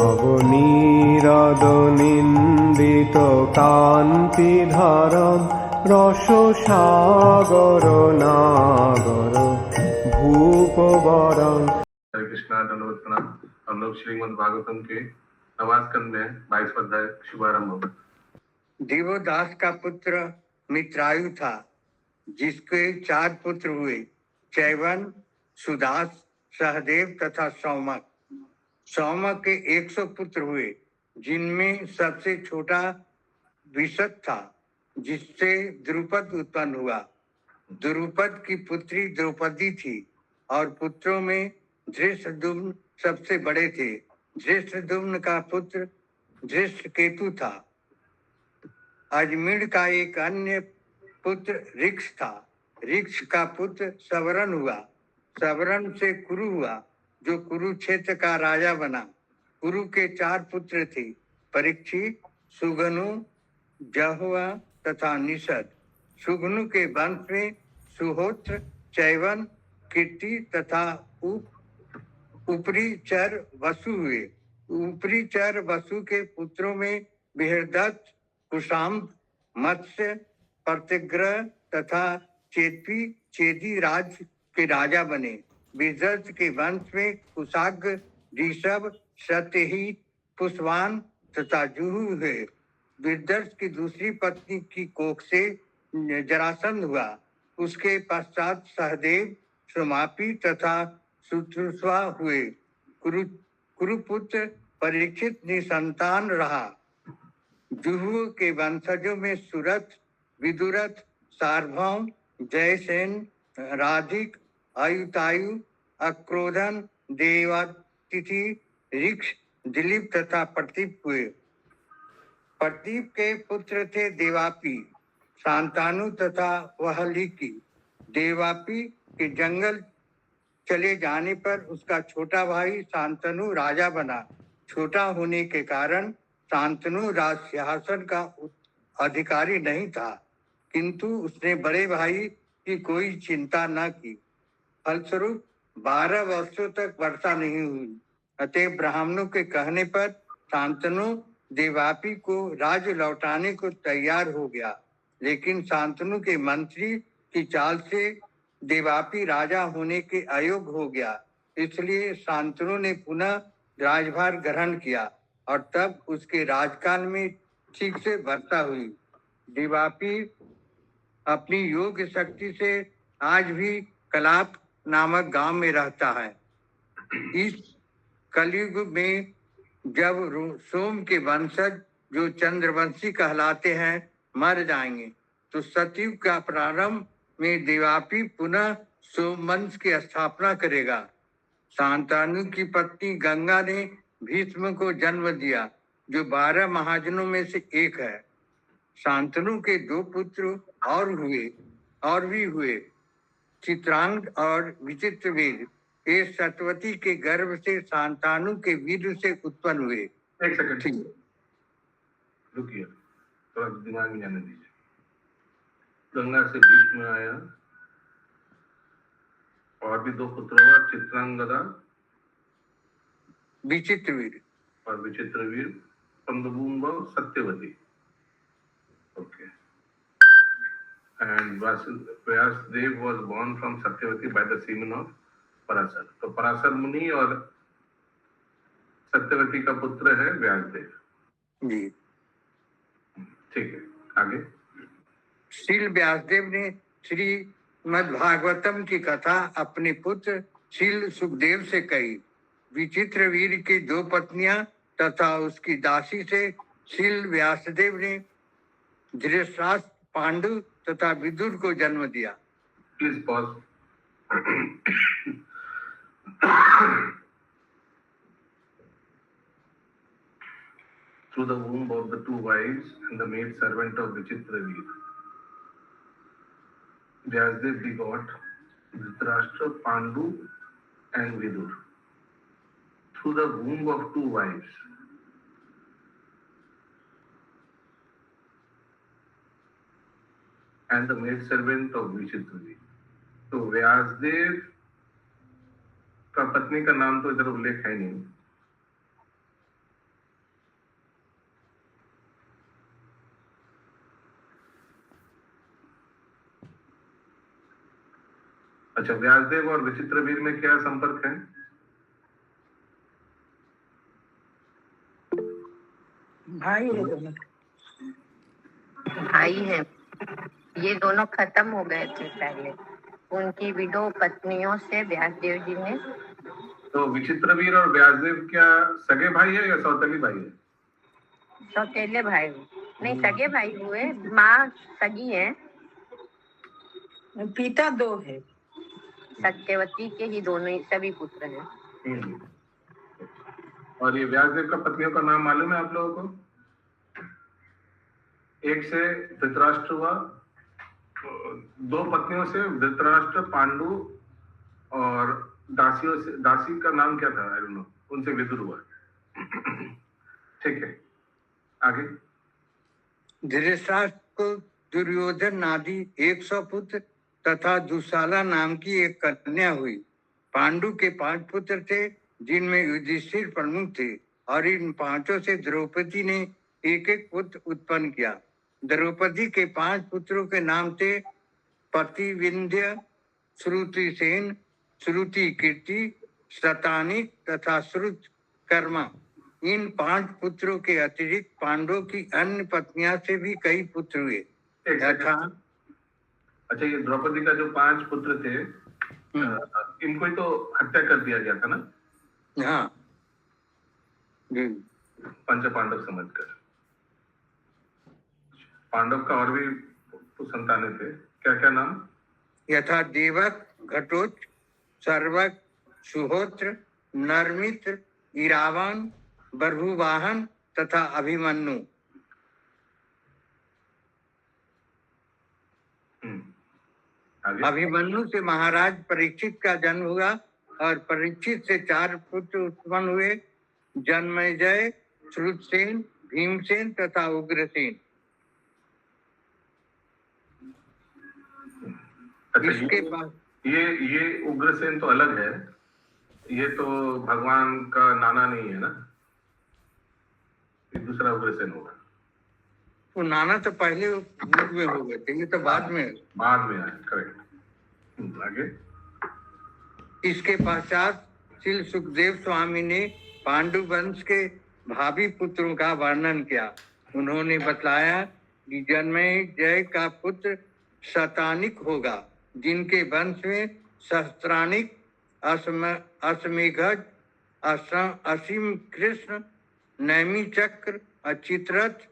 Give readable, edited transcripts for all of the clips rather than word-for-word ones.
নবনীরদনিন্দিত কান্তিধারম রসসাগর নাগর भूपवरं। हरे कृष्णा, दंडवत प्रणाम। हम लोग श्रीमद् भागवतम के नवाज स्कंद में 22वां अध्याय शुभारंभ होगा। देवदास का पुत्र मित्रायु था, जिसके 4 पुत्र हुए, चैवन, सुदास, सहदेव तथा सौमक। सौमक के 100 पुत्र हुए, जिनमें सबसे छोटा विशद था, जिससे द्रुपद उत्पन्न हुआ। द्रुपद की पुत्री द्रौपदी थी और पुत्रों में धृष्टद्युम्न सबसे बड़े थे। धृष्टद्युम्न का पुत्र धृष्टकेतु था। अजमीर का एक अन्य पुत्र ऋक्ष था। ऋक्ष का पुत्र सवरण हुआ। सवरण से कुरु हुआ, जो कुरुक्षेत्र का राजा बना। कुरु के 4 पुत्र थे, परीक्षित, सुगनु, जहुआ तथा निषद। सुगनु के वंश में सुहोत्र, चैवन, कीर्ति तथा उपरीचर वसु हुए। उपरीचर वसु के पुत्रों में बृहदत्त, कुशाम्ब, मत्स्य, प्रतिग्रह तथा चेदी राज्य के राजा बने। बृहदत्त के वंश में कुशाग्र, ऋषभ, सत्यहीत, पुष्वान तथा जुहू हुए। बृहदत्त की दूसरी पत्नी की कोख से जरासंध हुआ। उसके पश्चात सहदेव, सुमापी तथा सुतुस्वा हुए। कुरुपुत्र परीक्षित निसंतान रहा। जुहू के वंशजों में सुरथ, विदुरथ, सार्वभौम, जयसेन, राधिक, आयुतायु, अक्रोधन, देवातिथि, ऋक्ष, दिलीप तथा प्रदीप हुए। प्रदीप के पुत्र थे देवापी, शांतानु तथा वहलिकी। देवापी के जंगल चले जाने पर उसका छोटा भाई शांतनु राजा बना। छोटा होने के कारण शांतनु राज सिंहासन का अधिकारी नहीं था, किंतु उसने बड़े भाई की कोई चिंता न की। फलस्वरूप 12 वर्षों तक वर्षा नहीं हुई। अतः ब्राह्मणों के कहने पर शांतनु देवापी को राज्य लौटाने को तैयार हो गया, लेकिन शांतनु के मंत्री की चाल से देवापी राजा होने के अयोग्य हो गया। इसलिए शांतनु ने पुनः राजभार ग्रहण किया और तब उसके राजकाल में ठीक से वर्षा हुई। देवापी अपनी योग शक्ति से आज भी कलाप नामक गांव में रहता है। इस कलयुग में जब सोम के वंशज, जो चंद्रवंशी कहलाते हैं, मर जाएंगे, तो सतयुग का प्रारंभ में देवापी पुनः सोमवंश की स्थापना करेगा। शांतनु की पत्नी गंगा ने भीष्म को जन्म दिया, जो 12 महाजनों में से एक है। शांतनु के 2 पुत्र और भी हुए, चित्रांग और विचित्रवीर। ये सतवती के गर्भ से शांतनु के वीर से उत्पन्न हुए। एक सेकंड, ठीक रुकिए, थोड़ा दिमाग में जाने दीजिए। गंगा से भीष्म आया और भी 2 पुत्र हुआ, चित्रांगदा, विचित्रवीर और Vichitraveer, from the womb of Satyavati. Okay. And Vyasdev was born from Satyavati by the semen of Parasar. तो पराशर मुनि और सत्यवती का पुत्र है व्यासदेव जी। ठीक है, आगे। शील व्यासदेव ने श्रीमद्भागवतम की कथा अपने पुत्र शील सुखदेव से कही। विचित्रवीर की 2 पत्नियां तथा उसकी दासी से शील व्यासदेव ने धृतराष्ट्र, पांडु तथा विदुर को जन्म दिया। Please pause. Through the womb of the 2 wives and the maid servant of Vichitraveer, Vyasdev begot Dhritarashtra, Pandu and Vidur. Through the womb of 2 wives and the maid servant of Vichitraveer. तो व्यासदेव का पत्नी का नाम तो इधर उल्लेख है नहीं, अच्छा, व्यासदेव और विचित्रवीर में क्या संपर्क है? भाई है दोनों। भाई है। ये दोनों खत्म हो गए थे पहले, उनकी विडो पत्नियों से व्यासदेव जी ने। तो विचित्रवीर और व्यासदेव क्या सगे भाई है या सौतेली भाई है? सौतेले भाई नहीं, सगे भाई हुए। माँ सगी है, पिता दो है। सत्यवती के ही दोनों ही सभी पुत्र हैं। और ये व्यासदेव का पत्नियों का नाम मालूम है आप लोगों को? एक से धृतराष्ट्र हुआ, दो पत्नियों से धृतराष्ट्र, पांडु और दासियों से, दासी का नाम क्या था? आई डोंट नो, उनसे विदुर हुआ। ठीक है, आगे। धृतराष्ट्र को दुर्योधन आदि 100 पुत्र तथा दुशाला नाम की एक कन्या हुई। पांडु के 5 पुत्र थे, जिनमें युधिष्ठिर प्रमुख थे, और इन 5 से द्रौपदी ने एक एक पुत्र उत्पन्न किया। द्रौपदी के 5 पुत्रों के नाम थे प्रतिविंध्य, श्रुतिसेन, श्रुति कीर्ति, शतानिक तथा श्रुत कर्मा। इन 5 पुत्रों के अतिरिक्त पांडवों की अन्य पत्नियां से भी कई पुत्र हुए। अच्छा, ये द्रौपदी का जो 5 पुत्र थे, इनको ही तो हत्या कर दिया गया था ना? हाँ, पंच पांडव समझकर। पांडव का और भी संतानें थे, क्या क्या नाम? यथा देवक, घटोत्कच, सर्वक, सुहोत्र, नरमित्र, इरावन, बर्हुवाहन तथा अभिमन्यु। अभिमन्यु से महाराज परीक्षित का जन्म हुआ, और परीक्षित से 4 पुत्र उत्पन्न हुए, जन्मेजय, श्रुतसेन, भीमसेन तथा उग्रसेन। इसके पास ये उग्रसेन तो अलग है, ये तो भगवान का नाना नहीं है ना, ये दूसरा उग्रसेन होगा। वो नाना तो पहले युग में हो गए थे, ये तो बाद में आए। करेक्ट, आगे। इसके पश्चात श्री सुखदेव स्वामी ने पांडु वंश के भावी पुत्रों का वर्णन किया। उन्होंने बतलाया कि जन्मेजय का पुत्र शतानिक होगा, जिनके वंश में सहस्त्रानिक, अश्वमेघज, असीम कृष्ण, नैमी चक्र, अचित्रथ,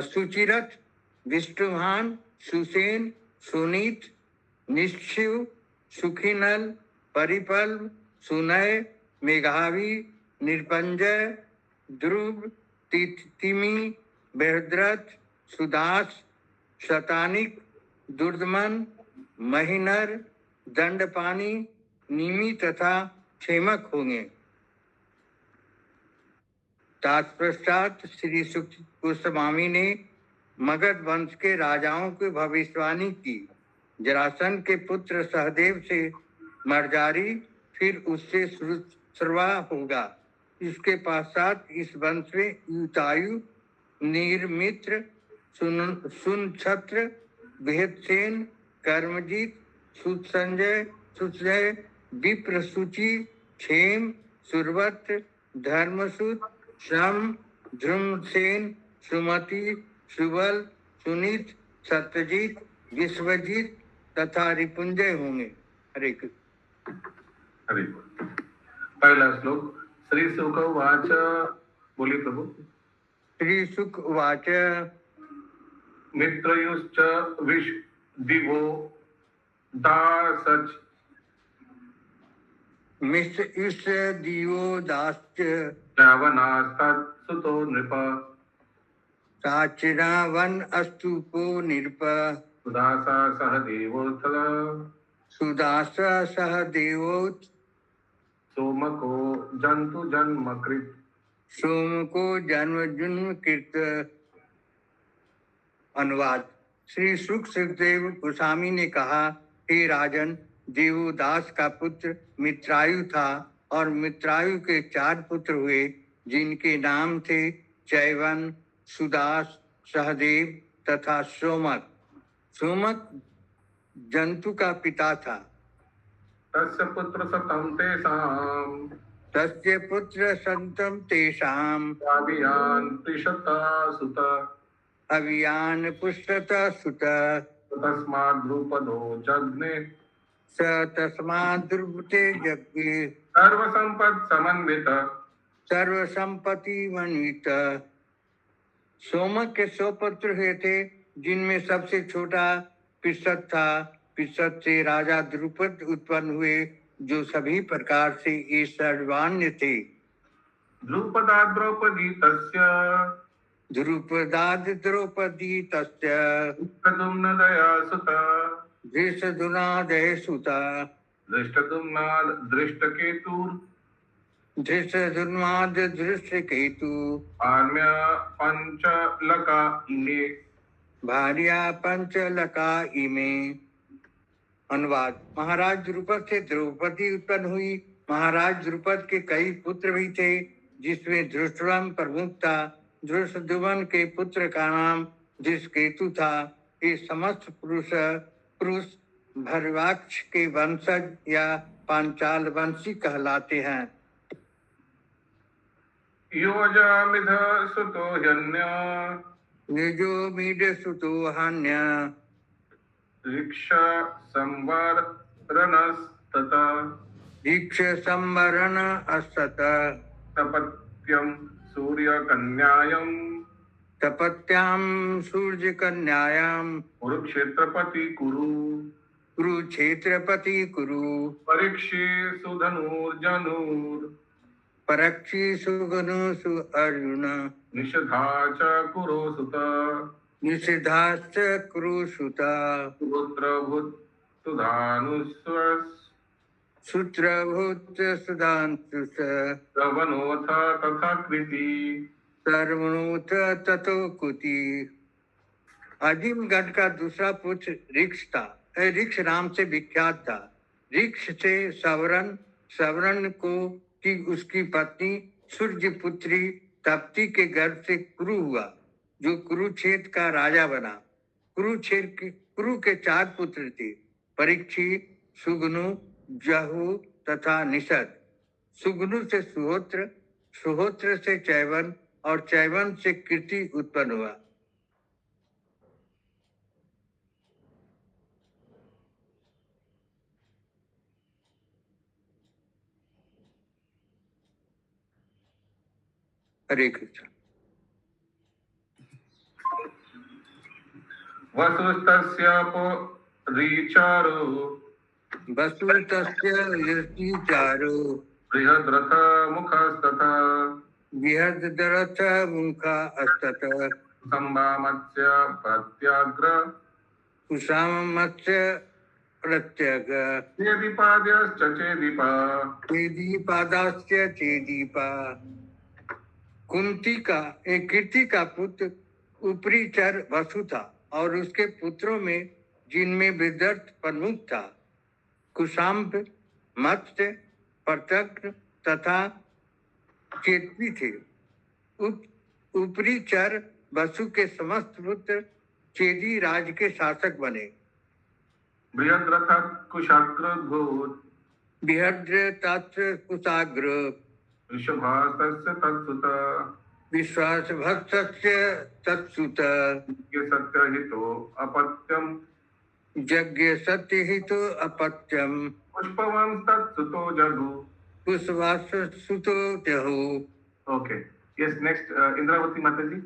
सुचिरथ, विष्णुभान, सुसेन, सुनीत, निश्चिव, सुखीनल, परिपल, सुनय, मेघावी, निरपंजय, ध्रुव, तिमी, बृहद्रथ, सुदास, शतानिक, दुर्दमन, महीनर, दंडपानी, निमि तथा क्षेमक होंगे। तत्पश्चात श्री सुख गोस्वामी ने मगध वंश के राजाओं की भविष्यवाणी की। जरासंध के पुत्र सहदेव से मर्जारी, फिर उससे श्रवा होगा। इसके पश्चात इस वंश में युतायु, नीरमित्र, सुनछत्र, भेदसेन, कर्मजीत, सुसंजय, विप्रसुचि, क्षेम, सुरवत, धर्मसुत, श्रम, ध्रुमसेन, सुमति, सुबल, सुनीत, सत्यजीत, विश्वजीत तथा रिपुंजय होंगे। हरे कृष्ण। हरे पहला श्लोक। श्री शुक उवाच, बोलिए प्रभु। श्री शुक उवाच, मित्रयुश्च विष दिवो दासच, मिश्र दिवो दाश्च, रावणास्तत्सुतो नृप, साचिरावन अस्तुपो नृप, सुदासा सह देवोत्थल, सुदास सह देवोत्, सोमको जंतु जन्मकृत, सोम को जन्म कृत। अनुवाद। श्री सुखदेव गोस्वामी ने कहा, हे राजन, देवोदास का पुत्र मित्रायु था, और मित्रायु के 4 पुत्र हुए, जिनके नाम थे चैवन, सुदास, सहदेव तथा सोमक। सोमक जंतु का पिता था। तस्य पुत्र सतं तेषाम् तस्य पुत्र संतम तेषाम अभियान त्रिशता सुत अभियान पुष्टता सुत तस्माद् द्रुपदो जज्ञे स तस्माद् द्रुपदे जज्ञे सर्वसंपत् समन्वित सर्व संपत्ति मन्वित। सोमक के 100 पुत्र हुए थे, जिनमें सबसे छोटा पिसत था। पिसत से राजा द्रुपद उत्पन्न हुए, जो सभी प्रकार से ईश्वरवान्य थे। द्रुपदा द्रौपदी तस्य द्रुपदाद द्रौपदी तस्य धृष्टद्युम्नदया सुता धृष्टद्युम्नादय सुता धृष्टद्युम्नाद् दृष्टकेतुर् धृष्टद्युम्नाद धृष्टकेतु आर्म्य पंचलका इमे भार्या पंचलका इमे। अनुवाद। महाराज द्रुपद से द्रौपदी उत्पन्न हुई। महाराज द्रुपद के कई पुत्र भी थे, जिसमें धृष्टद्युम्न प्रमुख था। धृष्टद्युम्न के पुत्र का नाम धृष्टकेतु था। ये समस्त पुरुष भरवाक्ष के वंशज या पांचाल वंशी कहलाते हैं। योजामिध सुतो ह्यन्य निजो मीड सुतो हन्य ऋक्षा संवरणस्तथा दीक्ष संवरण असत तपत्यं सूर्यकन्यायं तपत्याम सूर्य कन्यायाम कुरुक्षेत्रपति कुरु कुरुक्षेत्रपति कुरु परीक्षे सुधनुर्जनुर् परक्षी सुगनु सु अर्जुन निषधा च कुरु सुत निषिधाश्च कुरुसुता पुत्रभूत सुधानुस्वस् सूत्रभूत सुधांशुष श्रवणोऽथ तथा कृति सर्वणोथ ततो कुति। अजीमगढ़ का दूसरा पुत्र ऋक्ष था। ऋक्ष नाम से विख्यात था। ऋक्ष से सवरण को की उसकी पत्नी सूर्य पुत्री तप्ती के गर्भ से कुरु हुआ, जो कुरुक्षेत्र का राजा बना। कुरु के 4 पुत्र थे, परीक्षित, सुगनु, जहु तथा निषद। सुगनु से सुहोत्र, सुहोत्र से चैवन और चैवन से कीर्ति उत्पन्न हुआ। हरे कृष्ण। वसुस्तस्य पुरीचारो वसुतस्य यतिचारो बृहद्रथ मुखस्तथा बृहद्रथ मुखा अस्तत संभामत्स्य प्रत्याग्र कुशामत्स्य प्रत्यग चेदीपाद्यश्च चेदीपा चेदीपादास्य चेदीपा। कुंती का एक कीर्ति का पुत्र उपरीचर वसु था, और उसके पुत्रों में जिनमें विदर्थ प्रमुख था, कुशाम्ब, मत्स्य, प्रत्यग्र तथा चेतवी थे। उपरीचर वसु के समस्त पुत्र चेदी राज के शासक बने। बृहद्रथ कुशाग्र भूत बृहद्र तत्र कुशाग्र ऋषभास्तस्य तत्सुत विश्वास भक्तस्य तत्सुत ये सत्यहितो अपत्यम यज्ञ सत्यहितो अपत्यम पुष्पवान तत्सुतो जगु पुष्पवास सुतो जहु। ओके यस नेक्स्ट इंद्रावती माता जी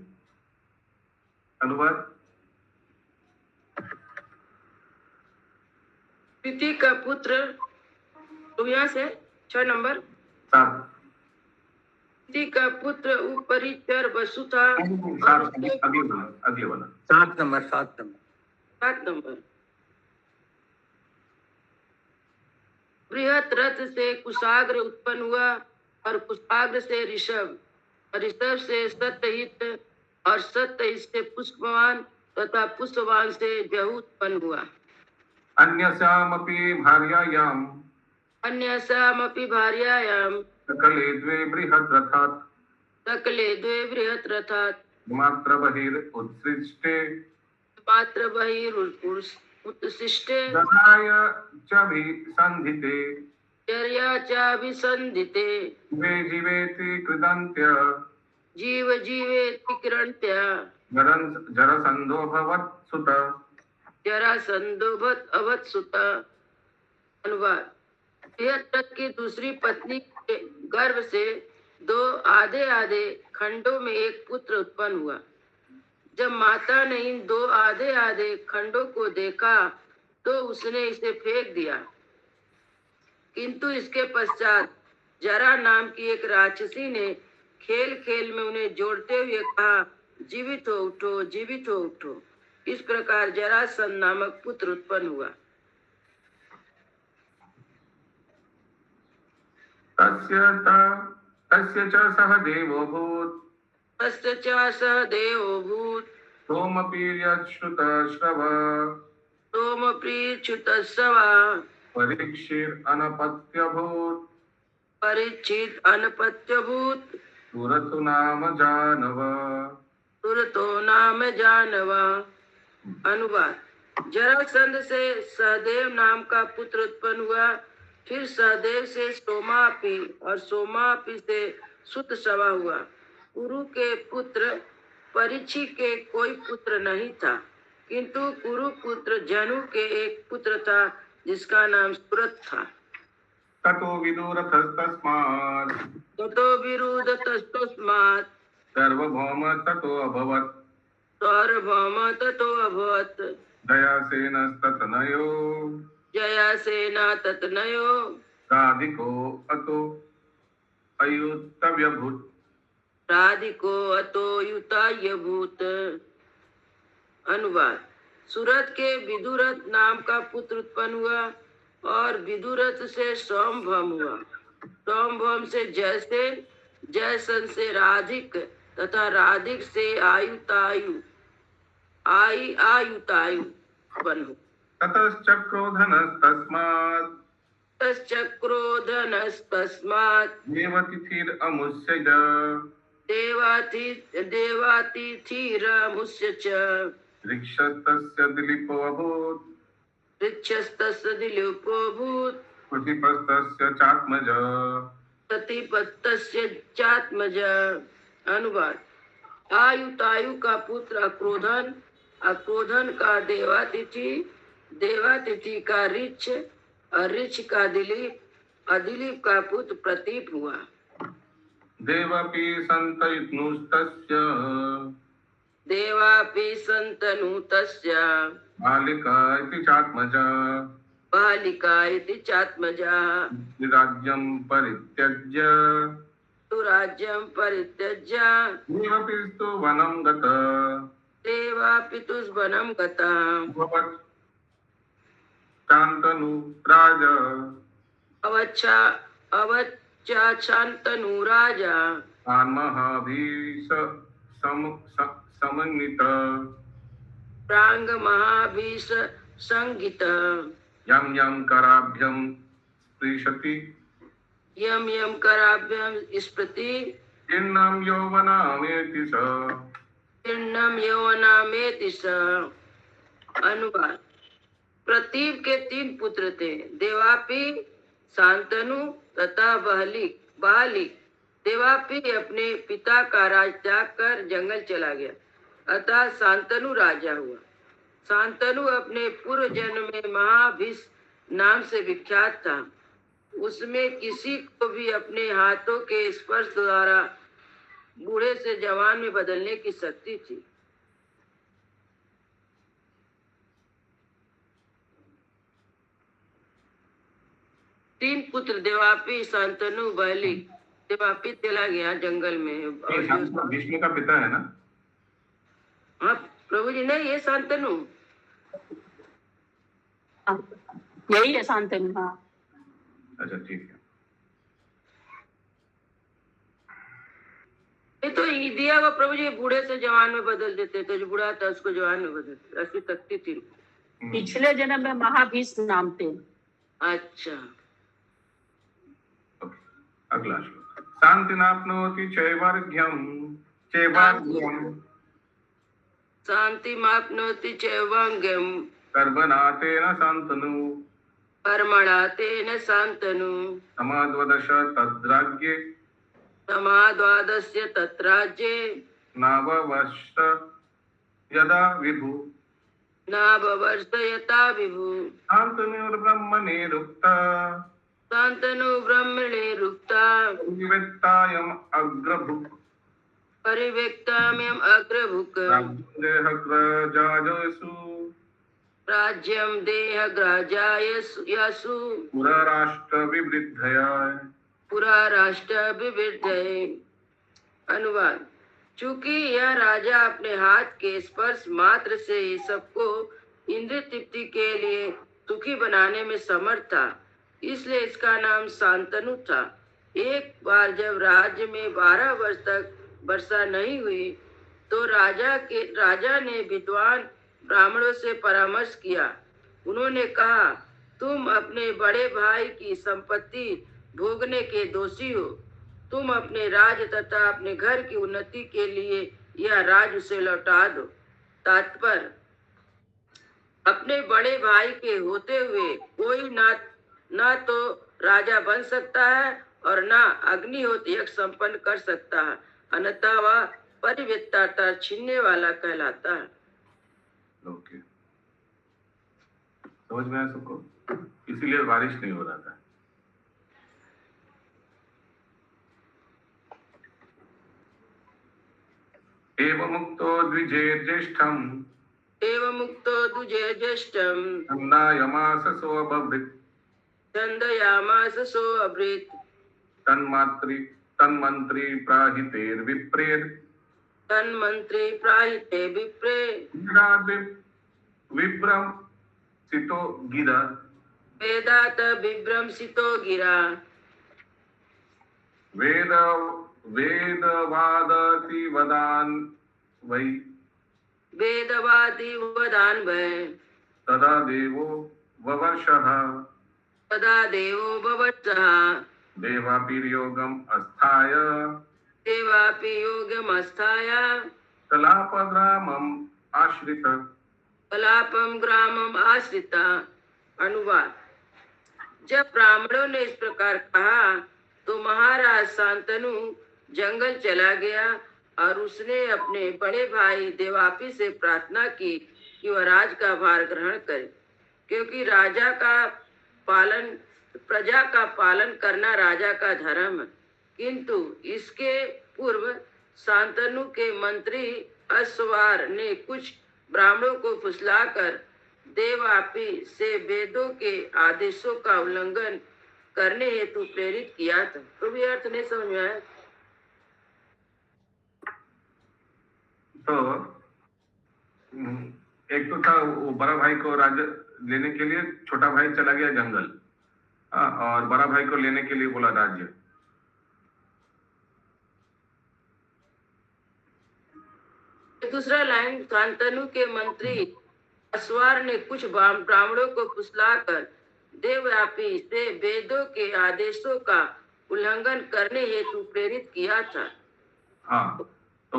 अनुवाद। प्रीति का पुत्र तो यहाँ से 6 नंबर 7 प्रीति का पुत्र उपरीचर वसु था। अगले वाला 7 नंबर 7 नंबर। बृहत रथ से कुशाग्र उत्पन्न हुआ, और कुशाग्र से ऋषभ, और ऋषभ से सत्यहित, और सत्यहित से पुष्पवान तथा पुष्पवान से जहू उत्पन्न हुआ। अन्यस्यामपि भार्यायां सकले द्वे बृहत् रथात् मात्र बहिर् उत्सृष्टे उत्सिष्टे दधाय च विसन्धिते चर्या चाभिसन्धिते जीवे जीवेति कृदन्त्य जीव जीवेति किरणत्या जरसन्धोऽभवत् सुत जरासंधोभत अवत्सुत। अनुवाद। यह तक की दूसरी पत्नी के गर्भ से 2 आधे आधे खंडों में एक पुत्र उत्पन्न हुआ। जब माता ने इन 2 आधे आधे खंडों को देखा तो उसने इसे फेंक दिया, किंतु इसके पश्चात जरा नाम की एक राक्षसी ने खेल खेल में उन्हें जोड़ते हुए कहा, जीवित हो उठो, जीवित हो उठो। इस प्रकार जरासंध नामक पुत्र उत्पन्न हुआ। तस्य च सह देवोऽभूत् तस्य च सह देवोऽभूत् सोमपीर्यच्छ्रुतश्रव सोमप्रीच्युतस्सवा परीक्षिरनपत्यभूत् परीक्षित अनपत्यभूत सुरतु नाम जानव। सुरतो नाम जानवा। अनुवाद। जरासंध से सहदेव नाम का पुत्र उत्पन्न हुआ, फिर सहदेव से सोमापी और सोमापी से सुतसवा हुआ। कुरु के पुत्र परीक्षी के कोई पुत्र नहीं था, किंतु कुरु पुत्र जनु के एक पुत्र था जिसका नाम सुरत था। ततो विदुरथस्तस्मात् ततो विरुदतस्तस्मात् सर्वभौम ततो अभवत् सार्वभौम ततो अभवत् जयासेनस्ततनयो जयासेना ततनयो राधिको अतो अयुतव्यभूत् राधिको अतो युतायभूत। अनुवाद। सूरत के विदुरथ नाम का पुत्र उत्पन्न हुआ और विदुरथ से सोमभौम हुआ। सोमभौम से जयसेन, जयसन से राधिक तथा राधिक से आयुतायु आयुतायु उत्पन्न हुआ। ततश्चक्रोधनस्तस्मात् तश्चक्रोधनस्तस्मात् देवतिथिरमुष्यज देवातिथिरमुष्य च ऋक्षस्तस्य दिलीपो अभूत् ऋक्षस्तस्य दिलीपोऽभूत् प्रतिपस्तस्य चात्मज सतीपत्तस्य चात्मज। अनुवाद। आयुतायु का पुत्र अक्रोधन, अक्रोधन का देवातिथि, देवातिथि का ऋक्ष और ऋक्ष का दिलीप, अदिलीप का पुत्र प्रतीप हुआ। देवापि सन्तनुस्तस्य देवापि सन्तनुतस्य बालिका इति चात्मज बालिका इति चात्मजा राज्यं परित्यज्य राज्यं परित्यज्य देवपिस्तु वनं गत देवापितुः वनं गतः भवत् शान्तनु राज अवच्चाशान्तनु राजा तान्महाभीष समन्वित प्रांग महाभीष संगीत यं यं कराभ्यं स्पृशति यम यम कराभ्यम स्मृति किन्नं यौवनामेति स किन्नम यौवनामेति स। अनुवाद। प्रतीप के 3 पुत्र थे, देवापि, शांतनु तथा बालिक। देवापि अपने पिता का राज त्याग कर जंगल चला गया, अतः शांतनु राजा हुआ। शांतनु अपने पूर्व जन्म में महाभीष नाम से विख्यात था। उसमें किसी को भी अपने हाथों के स्पर्श द्वारा बूढ़े से जवान में बदलने की शक्ति थी। तीन पुत्र देवापि, शांतनु, बालिक। देवापि चला गया जंगल में। विष्णु का पिता है ना? हाँ प्रभु जी, नहीं ये शांतनु, यही है शांतनु। हाँ अच्छा ठीक है। ये तो दिया हुआ प्रभु जी बूढ़े से जवान में बदल देते, तो जो बूढ़ा था उसको जवान में बदलते, ऐसी तकती थी। पिछले जन्म में महाभीष नाम थे। अच्छा अगला श्लोक। शान्तिनाप्नोति चैवर्ग्यं शांति मापनोति चैवंगम कर्मणातेन शान्तनु कर्मणा तेन शान्तनु समाद्वदश तद्राज्ये समाद्वादस्य तत्राज्ये नाववश्त यदा विभु नाभवर्षयता विभु शान्तनुर्ब्रह्मणेरुक्ता शान्तनु ब्रह्मणे रुक्ता विवेक्तायम् अग्रभुक् परिव्यक्ताम्यम् अग्रभुक् देहग्रजाजसु राज्यं देहग्राजायसु पुरराष्ट्रविवृद्धया पुरा राष्ट्र विवृद्धये। अनुवाद। चूंकि यह राजा अपने हाथ के स्पर्श मात्र से ही सबको इंद्रिय तृप्ति के लिए सुखी बनाने में समर्थ था, इसलिए इसका नाम शांतनु था। एक बार जब राज्य में 12 वर्ष तक वर्षा नहीं हुई तो राजा ने विद्वान ब्राह्मणों से परामर्श किया। उन्होंने कहा, तुम अपने बड़े भाई की संपत्ति भोगने के दोषी हो। तुम अपने राज्य तथा अपने घर की उन्नति के लिए यह राज्य उसे लौटा दो। तात्पर्य, अपने बड़े भाई के होते हुए कोई ना तो राजा बन सकता है और ना अग्निहोत्र यज्ञ संपन्न कर सकता है, अन्यथा वह परिवेत्ता छीनने वाला कहलाता है। ओके, समझ में आया सबको? इसीलिए बारिश नहीं हो रहा था। एवमुक्तो द्विजेर्ज्येष्ठम् एवमुक्तो द्विजेर्ज्येष्ठम् छन्दायामास सोऽब्रवीत् छन्दयामास सोऽब्रवीत् तन्मन्त्री प्राहितेर्विप्रेर् तन्मन्त्री प्राहिते विप्रे विभ्रंसितो गिरा वेदात विभ्रंसितो गिरा वेदवादति वदान् वै वेदवादी वदान वै तदा देवो ववर्षः देवापि योगम् अस्थाय कलापग्रामम् आश्रित। अनुवाद। जब ब्राह्मणों ने इस प्रकार कहा तो महाराज शांतनु जंगल चला गया और उसने अपने बड़े भाई देवापी से प्रार्थना की कि वह राज का भार ग्रहण करे, क्योंकि प्रजा का पालन करना राजा का धर्म है। किंतु इसके पूर्व शांतनु के मंत्री अश्वार ने कुछ ब्राह्मणों को फुसलाकर देवापी से वेदों के आदेशों का उल्लंघन करने हेतु प्रेरित किया था। तो भी अर्थ नहीं समझ में आया। तो एक तो था वो बड़ा भाई को राज्य लेने के लिए छोटा भाई चला गया जंगल, और बड़ा भाई को लेने के लिए बोला राज्य। दूसरा लाइन, शांतनु के मंत्री अश्वार ने कुछ ब्राह्मणों को फुसलाकर देवव्यापी से वेदों के आदेशों का उल्लंघन करने हेतु प्रेरित किया था। हाँ, तो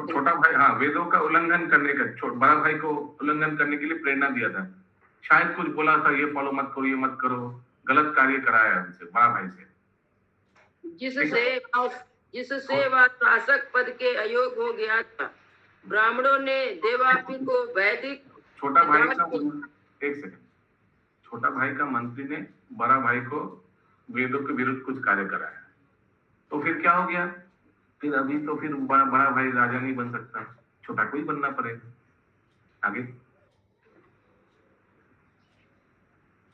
छोटा भाई, हाँ, वेदों का उल्लंघन करने का बड़ा भाई को उल्लंघन करने के लिए प्रेरणा दिया था। शायद कुछ बोला था, ये फॉलो मत करो, ये मत करो, गलत कार्य कराया उनसे, बड़ा भाई से, जिससे वह शासक पद के अयोग्य हो गया था। ब्राह्मणों ने देवापी को वैदिक छोटा भाई का, एक सेकंड, छोटा भाई का मंत्री ने बड़ा भाई को वेदों के विरुद्ध कुछ कार्य कराया, तो फिर क्या हो गया? फिर अभी तो फिर बड़ा भाई राजा नहीं बन सकता, छोटा को ही बनना पड़ेगा। आगे,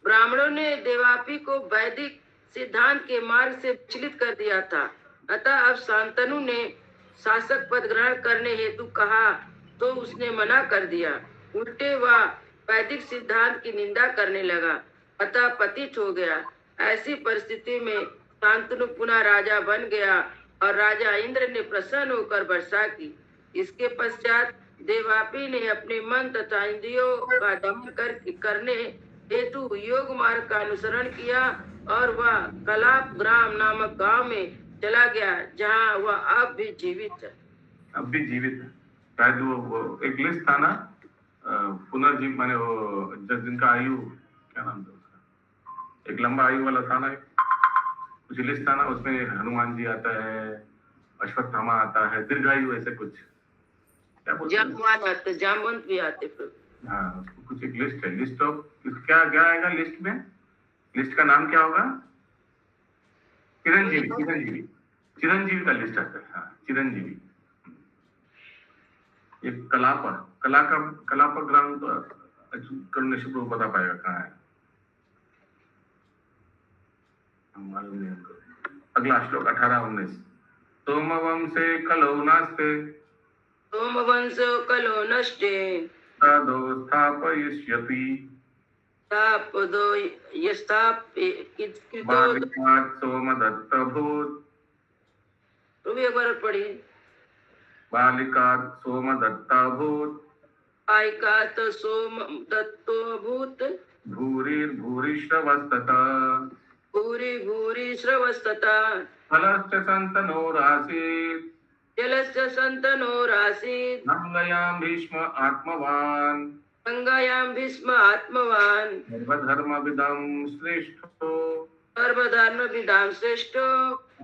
ब्राह्मणों ने देवापी को वैदिक सिद्धांत के मार्ग से विचलित कर दिया था। अतः अब शांतनु ने शासक पद ग्रहण करने हेतु कहा तो उसने मना कर दिया। उल्टे वह वैदिक सिद्धांत की निंदा करने लगा, अतः पतित हो गया। ऐसी परिस्थिति में शांतनु पुनः राजा बन गया और राजा इंद्र ने प्रसन्न होकर वर्षा की। इसके पश्चात देवापी ने अपने मन तथा इंद्रियों का दमन करने हेतु योग मार्ग का अनुसरण किया और वह कलाप ग्राम नामक गांव में चला गया, जहां वह अब भी जीवित है। अब भी जीवित है। शायद वो एक लिस्ट था ना, पुनर्जीव माने वो जिनका आयु क्या नाम था उसका, एक लंबा आयु वाला था ना, कुछ लिस्ट था ना, उसमें हनुमान जी आता है, अश्वत्थामा आता है, दीर्घायु, ऐसे कुछ क्या बोलते हैं? जामवान आते, जामवंत भी आते प्रभु। हाँ, कुछ एक लिस्ट है, लिस्ट ऑफ क्या क्या आएगा लिस्ट में, लिस्ट का नाम क्या होगा? चिरंजीवी, चिरंजीवी, चिरंजीवी का लिस्ट आता है। हाँ, चिरंजीवी। ये कलापा ग्राम तो करने से तो बता पाएगा कहाँ है, मालूम नहीं हमको। अगला श्लोक 18-19। सोमवंशे कलौ नास्ते सोमवंशो कलो नष्टे तदो स्थापयिष्यति तापदो यस्थापितो। बालिकात् सोमदत्तभूत् प्रभु एक बार पढ़िए। बालिकात् सोमदत्तभूत् आयका तो सोम दत्तो भूत भूरिर्भूरिश्रवस्ततः भूरि भूरि श्रवस्तता फलश्च सन्तनोरासीत् जलस्य सन्तनोरासीत् नङ्गयां भीष्म आत्मवान् गंगायां भीष्म आत्मवान् सर्वधर्मविदं श्रेष्ठो सर्वधर्मविदां श्रेष्ठो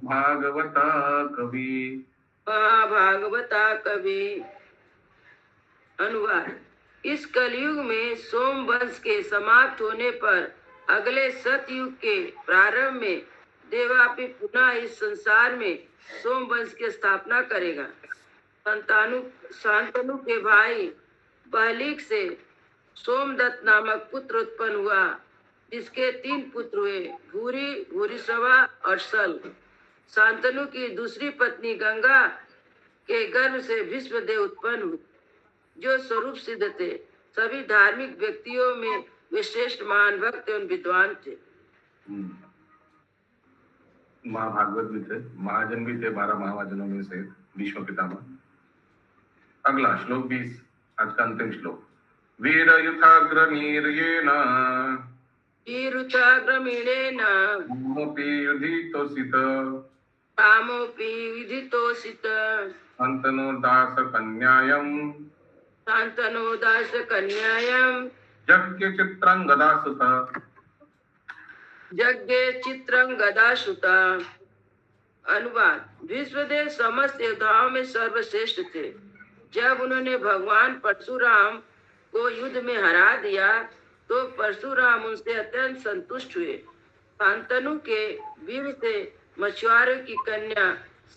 भागवता कवि। महाभागवता कवि। अनुवाद। इस कलयुग में सोम वंश के समाप्त होने पर अगले सतयुग के प्रारंभ में देवापि पुनः इस संसार में सोम वंश की स्थापना करेगा। शांतनु के भाई बहलीक से सोमदत्त नामक पुत्र उत्पन्न हुआ, जिसके 3 पुत्र हुए, भूरि, भूरिश्रवा और सल। शांतनु की दूसरी पत्नी गंगा के गर्भ से भीष्मदेव उत्पन्न हुए, जो स्वरूप सिद्ध थे। सभी धार्मिक व्यक्तियों में विशेष महान भक्त एवं विद्वान थे। महाभागवत भी थे, महाजन भी थे, 12 महाजनों में से भीष्म पितामह। अगला श्लोक 20, आज का अंतिम श्लोक। वीर युथाग्रमीर्येण वीरुचाग्रमीणेन रामोऽपि युधितोषित रामोऽपि विदितोषित शन्तनुर्दासकन्यायम् शान्तनो दासकन्यायां यज्ञ चित्रं गदासुता यज्ञे चित्रं गदासुता। अनुवाद। भीष्मदेव समस्त योद्धाओं में सर्वश्रेष्ठ थे। जब उन्होंने भगवान परशुराम को युद्ध में हरा दिया तो परशुराम उनसे अत्यंत संतुष्ट हुए। शांतनु के वीर से मछुआरों की कन्या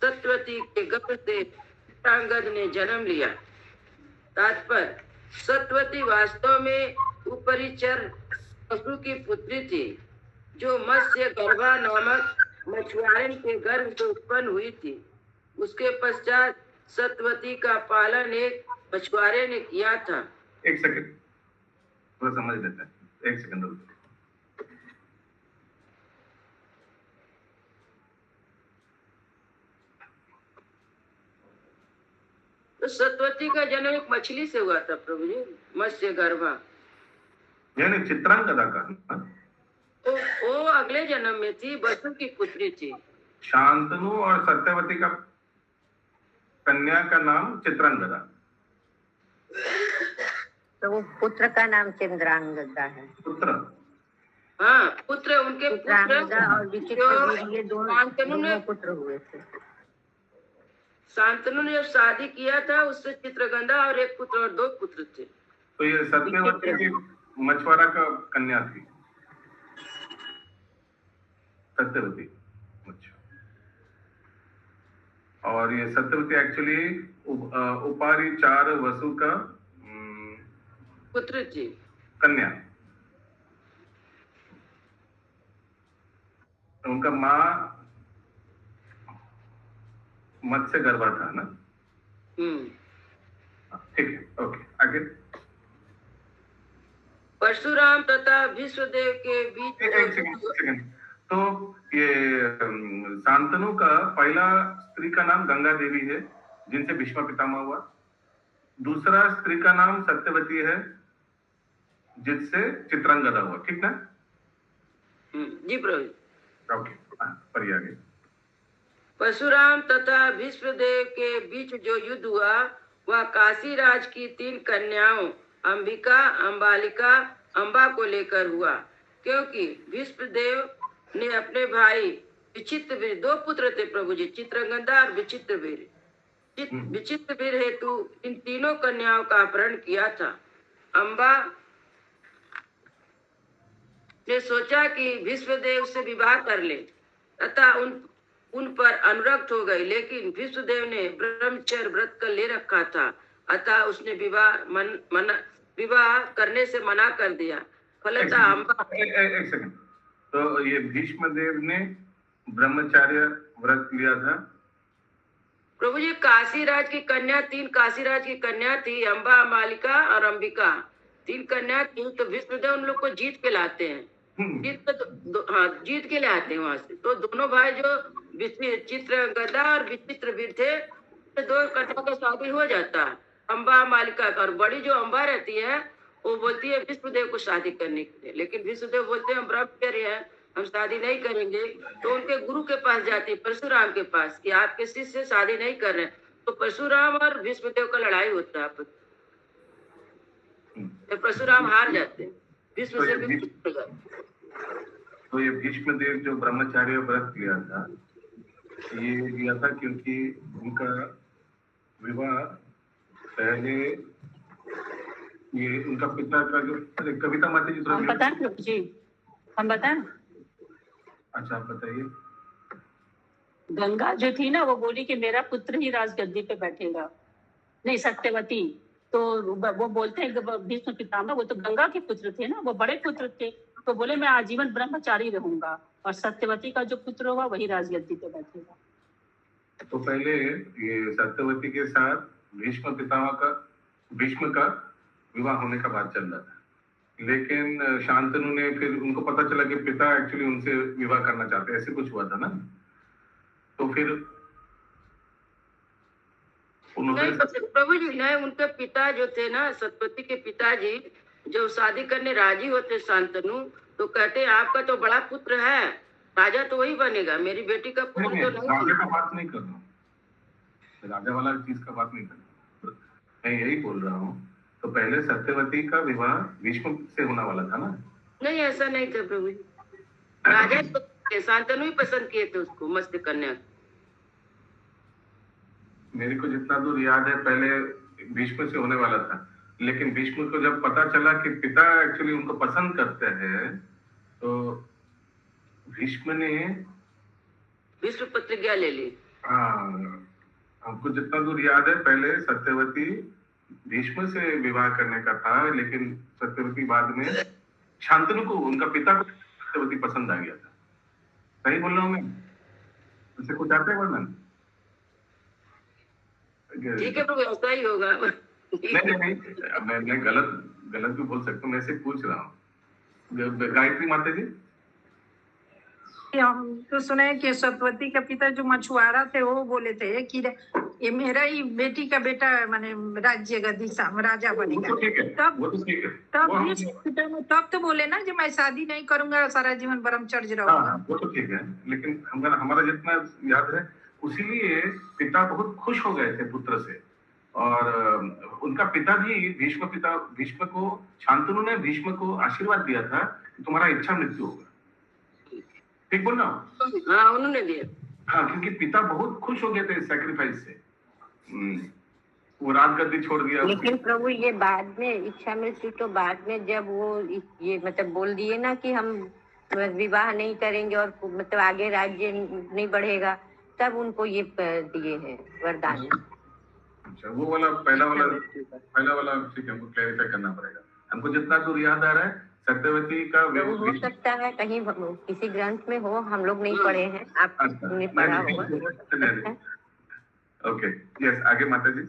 सत्यवती के गर्भ से चित्रांगद ने जन्म लिया। तात्पर्य। सत्यवती वास्तव में उपरिचर पशु की पुत्री थी, जो मत्स्य गर्भा नामक मछुआरे के गर्भ से उत्पन्न हुई थी। उसके पश्चात सत्यवती का पालन एक मछुआरे ने किया था। एक सेकंड, थोड़ा समझ लेते हैं, एक सेकंड रुको। तो सत्यवती का जन्म एक मछली से हुआ था प्रभु जी, मत्स्य गर्भा। यानी चित्रांगदा का तो वो अगले जन्म में थी, वसु की पुत्री थी। शांतनु और सत्यवती का कन्या का नाम चित्रांगदा। तो वो पुत्र का नाम चंद्रांगदा है। पुत्र, हाँ, पुत्र उनके चंद्रांगदा और पुत्र विचित्र ये शांतनु ने दोनों पुत्र हुए थे। शांतनु ने जब शादी किया था उससे चित्रगंधा और एक पुत्र और 2 पुत्र थे। तो ये सत्यवती की मछुआरा का कन्या थी, सत्यवती। अच्छा, और ये सत्यवती एक्चुअली उपारिचार वसु का पुत्र थी। कन्या। उनका माँ मत्स्य गर्भा था ना। ठीक है, ओके, आगे। परशुराम तथा विश्वदेव के बीच एक सेकंड। तो ये शांतनु का पहला स्त्री का नाम गंगा देवी है, जिनसे भीष्म पितामह हुआ। दूसरा स्त्री का नाम सत्यवती है, जिससे चित्रांगदा हुआ। ठीक ना? जी प्रभु। ओके, पढ़िए आगे। परशुराम तथा विश्वदेव के बीच जो युद्ध हुआ वह काशी राज की 3 कन्याओं अंबिका अंबालिका अंबा को लेकर हुआ, क्योंकि भीष्मदेव ने अपने भाई विचित्रवीर, दो पुत्र थे प्रभु जी, चित्रंगदा और विचित्रवीर, विचित्रवीर हेतु इन तीनों कन्याओं का अपहरण किया था। अंबा ने सोचा कि भीष्मदेव से विवाह कर ले तथा उन पर अनुरक्त हो गई, लेकिन भीष्मदेव ने ब्रह्मचर्य व्रत कर ले रखा था, अतः उसने विवाह करने से मना कर दिया। फलतः अंबा एक सेकंड, तो ये भीष्मदेव ने ब्रह्मचर्य व्रत लिया था। प्रभु जी, काशीराज की कन्या, 3 काशीराज की कन्या थी, अंबा, अंबालिका और अंबिका, 3 कन्या थी। तो भीष्मदेव उन लोग को जीत के लाते हैं, जीत के ले आते हैं वहां से। तो दोनों भाई जो चित्रंगदा और विचित्रवीर थे, 2 कन्या का शादी हो जाता है, अंबा मालिका का। और बड़ी जो अंबा रहती है वो बोलती है भीष्मदेव को शादी करने के लिए, लेकिन भीष्मदेव बोलते हैं हम ब्रह्मचर्य है, हम शादी नहीं करेंगे। तो उनके गुरु के पास जाती, परशुराम के पास, कि आपके शिष्य शादी नहीं कर रहे। तो परशुराम और भीष्मदेव का लड़ाई होता है, तो परशुराम हार जाते हैं, भीष्म से भी। तो ये भीष्मदेव जो ब्रह्मचर्य व्रत लिया था, ये लिया था क्योंकि उनका विवाह पहले, ये उनका पिता का जो कविता माता जी, हम बताएं प्रभु जी, हम बताएं। अच्छा, आप बताइए। गंगा जो थी ना, वो बोली कि मेरा पुत्र ही राजगद्दी पे बैठेगा, नहीं सत्यवती। तो वो बोलते हैं भीष्म पितामह, वो तो गंगा के पुत्र थे ना, वो बड़े पुत्र थे, तो बोले मैं आजीवन ब्रह्मचारी रहूंगा, और सत्यवती का जो पुत्र होगा वही राजगद्दी पे बैठेगा। तो पहले ये सत्यवती के साथ भीष्म का विवाह होने का बात चल रहा था, लेकिन शांतनु ने फिर उनको पता चला कि पिता एक्चुअली उनसे विवाह करना चाहते, ऐसे कुछ हुआ था ना। तो फिर नहीं प्रभु जी, नहीं, उनके पिता जो थे ना, सत्यवती के पिताजी, जब शादी करने राजी होते शांतनु, तो कहते आपका तो बड़ा पुत्र है, राजा तो वही बनेगा, मेरी बेटी का पुत्र तो नहीं। राजा का बात नहीं कर रहा हूँ, राजा वाला चीज का बात नहीं कर रहा, मैं यही बोल रहा हूँ। तो पहले सत्यवती का विवाह भीष्म से होने वाला था ना। नहीं, ऐसा नहीं था प्रभु जी, राजा तो शांतनु ही पसंद किए थे उसको, मस्त कन्या। मेरे को जितना दूर याद है पहले भीष्म से होने वाला था, लेकिन भीष्म को जब पता चला कि पिता एक्चुअली उनको पसंद करते हैं, तो भीष्म ने विश्व प्रतिज्ञा ले ली। हाँ, हमको जितना दूर याद है पहले सत्यवती भीष्म से विवाह करने का था, लेकिन सत्यवती बाद में शांतनु को, उनका पिता को सत्यवती पसंद आ गया था। सही बोल रहा हूँ मैं? उससे कुछ आता है वर्णन? ठीक है प्रभु, ऐसा ही होगा। नहीं, मैं गलत भी बोल सकता हूँ, मैं ऐसे पूछ रहा हूँ। गायत्री माता जी, हम तो सुने कि सत्यवती का पिता जो मछुआरा थे वो बोले थे कि ये मेरा ही बेटी का बेटा माने राज्य गद्दी राजा बनेगा। तब तो बोले ना जो मैं शादी नहीं करूंगा, सारा जीवन ब्रह्मचर्य रहूंगा। वो तो ठीक है, लेकिन हमारा जितना याद है, उसीलिए पिता बहुत खुश हो गए थे पुत्र से, और उनका पिता भी भीष्म को, शांतनु ने भीष्म को आशीर्वाद दिया था कि तुम्हारा इच्छा मृत्यु होगा। ठीक बोल रहा हूँ? हाँ, उन्होंने दिया। हाँ, क्योंकि पिता बहुत खुश हो गए थे सैक्रिफाइस से, वो राजगद्दी छोड़ दिया। लेकिन प्रभु ये बाद में इच्छा मृत्यु तो बाद में, जब वो ये मतलब बोल दिए ना कि हम विवाह नहीं करेंगे और मतलब आगे राज्य नहीं बढ़ेगा, तब उनको ये दिए हैं वरदान। अच्छा, वो वाला पहला वाला ठीक है, हमको क्लैरिफाई करना पड़ेगा। हमको जितना दूर याद आ रहा है सत्यवती का हो सकता है कहीं किसी ग्रंथ में हो, हम लोग नहीं पढ़े हैं, आपने पढ़ा होगा। ओके, यस, आगे माता जी।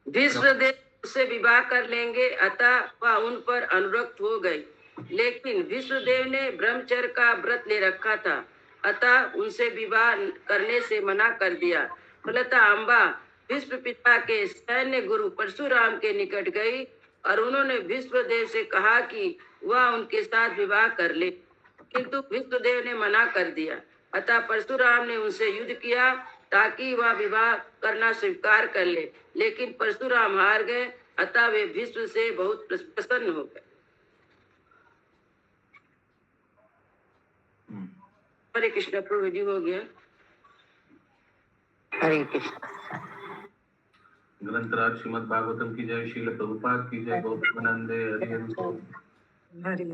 भीष्मदेव से विवाह कर लेंगे, अतः वह उन पर अनुरक्त हो गई, लेकिन भीष्मदेव ने ब्रह्मचर्य का व्रत ले रखा था, अतः उनसे विवाह करने से मना कर दिया। फलतः अंबा भीष्म पिता के सैन्य गुरु परशुराम के निकट गई और उन्होंने भीष्मदेव से कहा कि वह उनके साथ विवाह कर ले, किंतु भीष्मदेव ने मना कर दिया। अतः परशुराम ने उनसे युद्ध किया ताकि वह विवाह करना स्वीकार कर ले, लेकिन परशुराम हार गए, अतः वे भीष्म से बहुत प्रसन्न हो गए। हरे कृष्ण। प्रभु जी हो गया। हरे कृष्ण। ग्रंथराज श्रीमद् भागवतम की जय, श्रील प्रभुपाद की जय, गौतमानंदे हरि हरि बोल। हरि